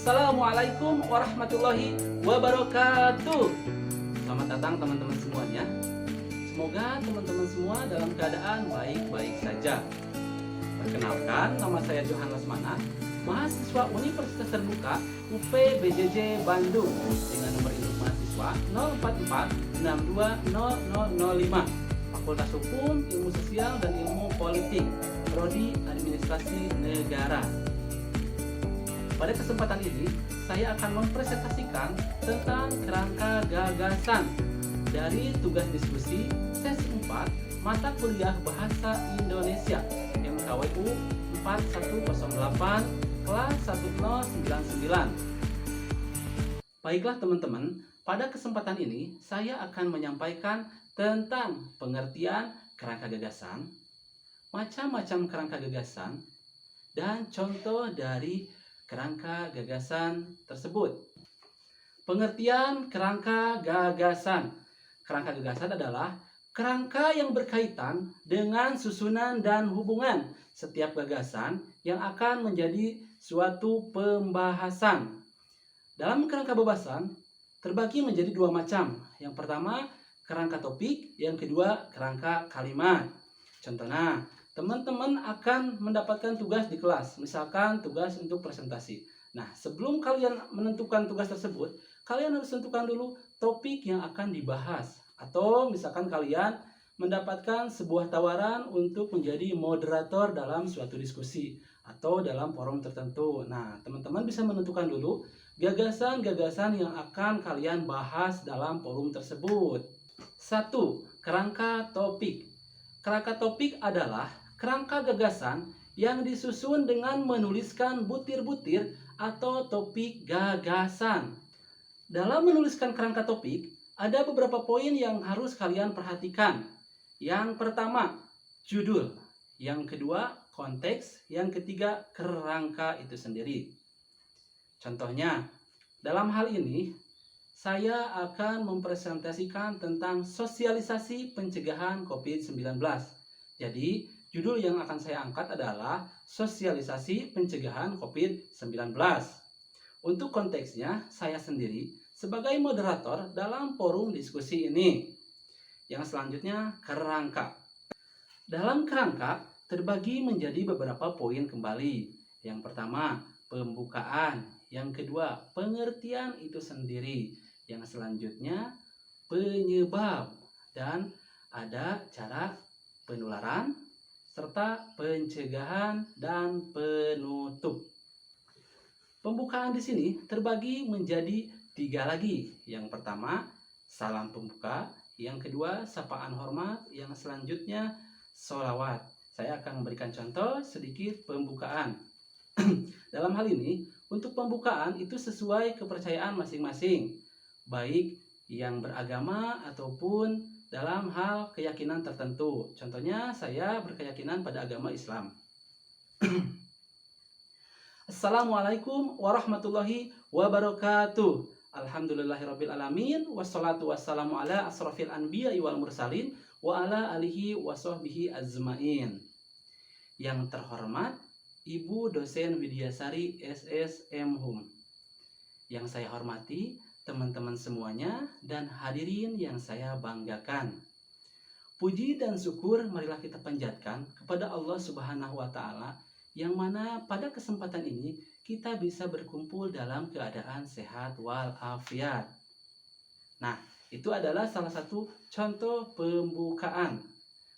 Assalamualaikum warahmatullahi wabarakatuh. Selamat datang teman-teman semuanya. Semoga teman-teman semua dalam keadaan baik-baik saja. Perkenalkan, nama saya Johan Lesmana, mahasiswa Universitas Terbuka UP BJJ Bandung dengan nomor induk mahasiswa 044620005, Fakultas Hukum, Ilmu Sosial dan Ilmu Politik, Prodi Administrasi Negara. Pada kesempatan ini, saya akan mempresentasikan tentang kerangka gagasan dari tugas diskusi sesi 4 mata kuliah Bahasa Indonesia MKWU 4108 kelas 1099. Baiklah teman-teman, pada kesempatan ini saya akan menyampaikan tentang pengertian kerangka gagasan, macam-macam kerangka gagasan, dan contoh dari kerangka gagasan tersebut. Pengertian kerangka gagasan. Kerangka gagasan adalah kerangka yang berkaitan dengan susunan dan hubungan setiap gagasan yang akan menjadi suatu pembahasan. Dalam kerangka pembahasan terbagi menjadi dua macam. Yang pertama, kerangka topik, yang kedua, kerangka kalimat. Contohnya, teman-teman akan mendapatkan tugas di kelas, misalkan tugas untuk presentasi. Nah, sebelum kalian menentukan tugas tersebut, kalian harus tentukan dulu topik yang akan dibahas. Atau misalkan kalian mendapatkan sebuah tawaran untuk menjadi moderator dalam suatu diskusi atau dalam forum tertentu. Nah, teman-teman bisa menentukan dulu gagasan-gagasan yang akan kalian bahas dalam forum tersebut. 1. Kerangka topik. Kerangka topik adalah kerangka gagasan yang disusun dengan menuliskan butir-butir atau topik gagasan. Dalam menuliskan kerangka topik, ada beberapa poin yang harus kalian perhatikan. Yang pertama, judul. Yang kedua, konteks. Yang ketiga, kerangka itu sendiri. Contohnya, dalam hal ini, saya akan mempresentasikan tentang sosialisasi pencegahan COVID-19. Jadi, judul yang akan saya angkat adalah sosialisasi pencegahan COVID-19. Untuk konteksnya, saya sendiri sebagai moderator dalam forum diskusi ini. Yang selanjutnya, kerangka. Dalam kerangka terbagi menjadi beberapa poin kembali. Yang pertama, pembukaan. Yang kedua, pengertian itu sendiri. Yang selanjutnya, penyebab. Dan ada cara penularan, serta pencegahan dan penutup. Pembukaan di sini terbagi menjadi 3 lagi. Yang pertama, salam pembuka. Yang kedua, sapaan hormat. Yang selanjutnya, sholawat. Saya akan memberikan contoh sedikit pembukaan. Dalam hal ini, untuk pembukaan itu sesuai kepercayaan masing-masing, baik yang beragama ataupun dalam hal keyakinan tertentu. Contohnya, saya berkeyakinan pada agama Islam. Assalamualaikum warahmatullahi wabarakatuh. Alhamdulillahirabbil alamin, wassalatu wassalamu ala asrofil anbiya wal mursalin wa ala alihi washabbihi ajmain. Yang terhormat Ibu dosen Widyasari SSM Hum. Yang saya hormati teman-teman semuanya dan hadirin yang saya banggakan. Puji dan syukur marilah kita panjatkan kepada Allah Subhanahu wa taala yang mana pada kesempatan ini kita bisa berkumpul dalam keadaan sehat walafiat. Nah, itu adalah salah satu contoh pembukaan.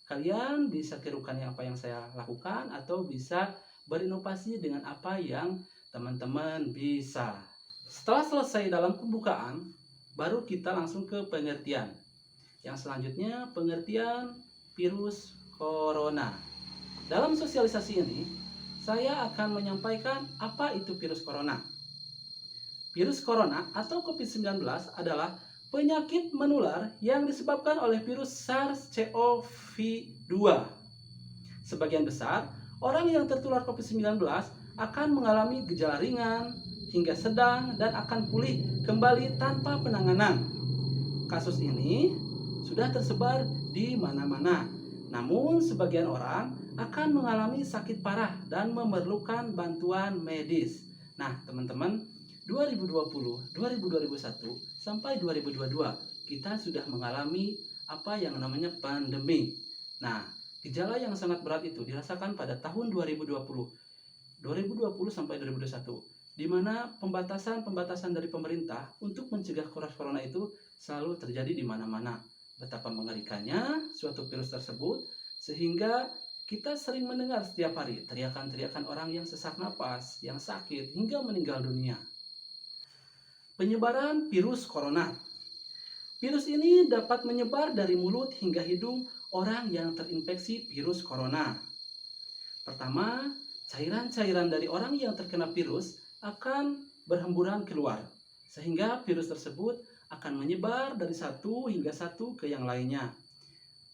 Kalian bisa tirukan apa yang saya lakukan atau bisa berinovasi dengan apa yang teman-teman bisa. Setelah selesai dalam pembukaan, baru kita langsung ke pengertian. Yang selanjutnya, pengertian virus corona. Dalam sosialisasi ini, saya akan menyampaikan apa itu virus corona. Virus corona atau COVID-19 adalah penyakit menular yang disebabkan oleh virus SARS-CoV-2. Sebagian besar orang yang tertular COVID-19 akan mengalami gejala ringan hingga sedang dan akan pulih kembali tanpa penanganan. Kasus ini sudah tersebar di mana-mana. Namun sebagian orang akan mengalami sakit parah dan memerlukan bantuan medis. Nah, teman-teman, 2020, 2021 sampai 2022 kita sudah mengalami apa yang namanya pandemi. Nah, gejala yang sangat berat itu dirasakan pada tahun 2020 sampai 2021, di mana pembatasan dari pemerintah untuk mencegah corona itu selalu terjadi di mana-mana. Betapa mengerikannya suatu virus tersebut, sehingga kita sering mendengar setiap hari teriakan-teriakan orang yang sesak napas, yang sakit, hingga meninggal dunia. Penyebaran virus corona. Virus ini dapat menyebar dari mulut hingga hidung orang yang terinfeksi virus corona. Pertama, cairan-cairan dari orang yang terkena virus akan berhamburan keluar, sehingga virus tersebut akan menyebar dari satu hingga satu ke yang lainnya.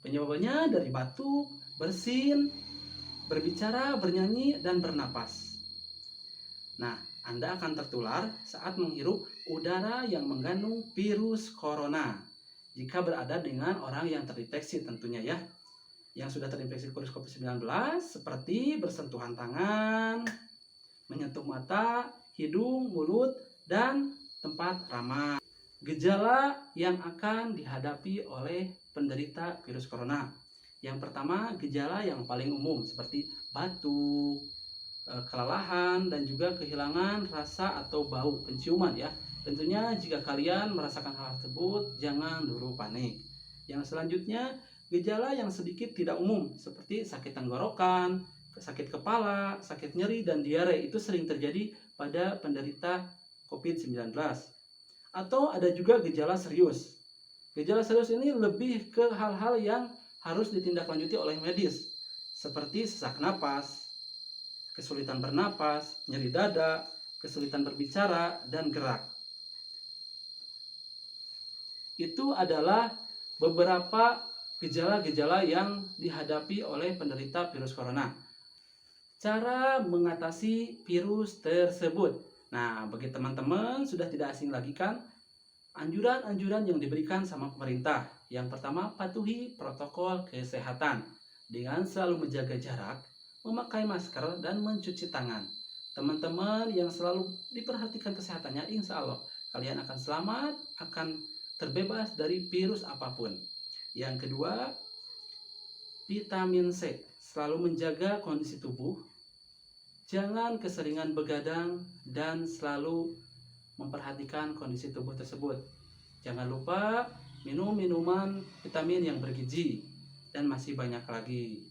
Penyebabnya dari batuk, bersin, berbicara, bernyanyi, dan bernapas. Nah, Anda akan tertular saat menghirup udara yang mengandung virus corona jika berada dengan orang yang terinfeksi tentunya ya. Yang sudah terinfeksi virus COVID-19 seperti bersentuhan tangan, menyentuh mata, hidung, mulut, dan tempat ramah. Gejala yang akan dihadapi oleh penderita virus corona. Yang pertama, gejala yang paling umum seperti batuk, kelelahan, dan juga kehilangan rasa atau bau penciuman ya. Tentunya jika kalian merasakan hal tersebut, jangan dulu panik. Yang selanjutnya, gejala yang sedikit tidak umum seperti sakit tenggorokan, sakit kepala, sakit nyeri, dan diare itu sering terjadi pada penderita COVID-19. Atau ada juga gejala serius. Gejala serius ini lebih ke hal-hal yang harus ditindaklanjuti oleh medis, seperti sesak napas, kesulitan bernapas, nyeri dada, kesulitan berbicara, dan gerak. Itu adalah beberapa gejala-gejala yang dihadapi oleh penderita virus corona. Cara mengatasi virus tersebut. Nah, bagi teman-teman sudah tidak asing lagi kan anjuran-anjuran yang diberikan sama pemerintah. Yang pertama, patuhi protokol kesehatan dengan selalu menjaga jarak, memakai masker, dan mencuci tangan. Teman-teman yang selalu diperhatikan kesehatannya, insya Allah kalian akan selamat, akan terbebas dari virus apapun. Yang kedua, vitamin C. Selalu menjaga kondisi tubuh, jangan keseringan begadang, dan selalu memperhatikan kondisi tubuh tersebut. Jangan lupa minum minuman vitamin yang bergizi, dan masih banyak lagi.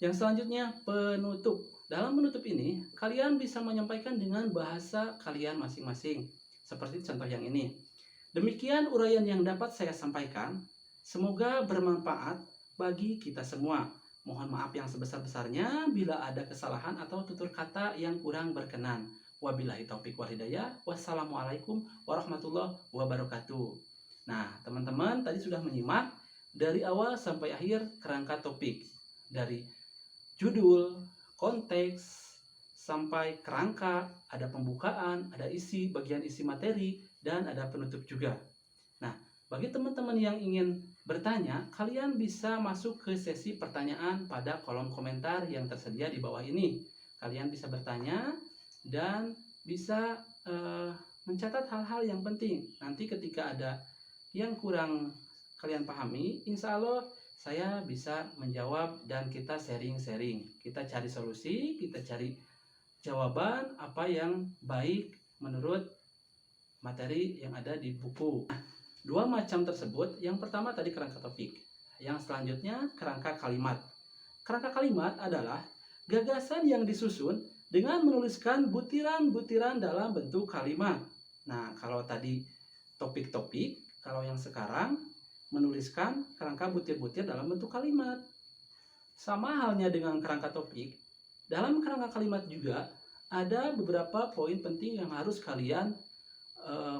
Yang selanjutnya, penutup. Dalam menutup ini, kalian bisa menyampaikan dengan bahasa kalian masing-masing. Seperti contoh yang ini. Demikian uraian yang dapat saya sampaikan. Semoga bermanfaat bagi kita semua. Mohon maaf yang sebesar-besarnya bila ada kesalahan atau tutur kata yang kurang berkenan. Wabillahi taufik wal hidayah. Wassalamualaikum warahmatullahi wabarakatuh. Nah, teman-teman tadi sudah menyimak dari awal sampai akhir kerangka topik. Dari judul, konteks, sampai kerangka, ada pembukaan, ada isi, bagian isi materi, dan ada penutup juga. Nah, bagi teman-teman yang ingin bertanya, kalian bisa masuk ke sesi pertanyaan pada kolom komentar yang tersedia di bawah ini. Kalian bisa bertanya dan bisa mencatat hal-hal yang penting. Nanti ketika ada yang kurang kalian pahami, insya Allah saya bisa menjawab dan kita sharing-sharing. Kita cari solusi, kita cari jawaban apa yang baik menurut materi yang ada di buku. Dua macam tersebut, yang pertama tadi kerangka topik, yang selanjutnya kerangka kalimat. Kerangka kalimat adalah gagasan yang disusun dengan menuliskan butiran-butiran dalam bentuk kalimat. Nah, kalau tadi topik-topik, kalau yang sekarang menuliskan kerangka butir-butir dalam bentuk kalimat. Sama halnya dengan kerangka topik, dalam kerangka kalimat juga ada beberapa poin penting yang harus kalian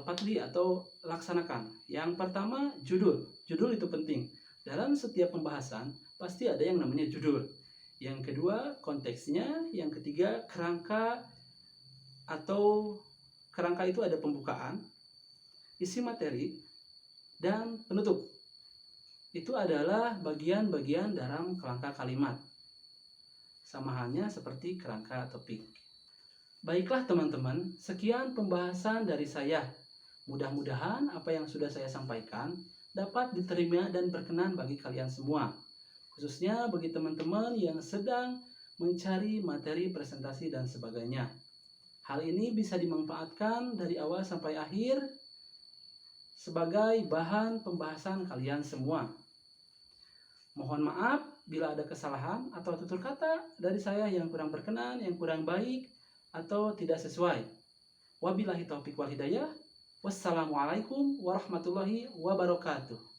patuhi atau laksanakan. Yang pertama, judul. Judul itu penting. Dalam setiap pembahasan pasti ada yang namanya judul. Yang kedua, konteksnya. Yang ketiga, kerangka atau kerangka itu ada pembukaan, isi materi, dan penutup. Itu adalah bagian-bagian dalam kerangka kalimat. Sama halnya seperti kerangka topik. Baiklah teman-teman, sekian pembahasan dari saya. Mudah-mudahan apa yang sudah saya sampaikan dapat diterima dan berkenan bagi kalian semua. Khususnya bagi teman-teman yang sedang mencari materi presentasi dan sebagainya. Hal ini bisa dimanfaatkan dari awal sampai akhir sebagai bahan pembahasan kalian semua. Mohon maaf bila ada kesalahan atau tutur kata dari saya yang kurang berkenan, yang kurang baik, atau tidak sesuai. Wabillahi taufiq wal hidayah. Wassalamualaikum warahmatullahi wabarakatuh.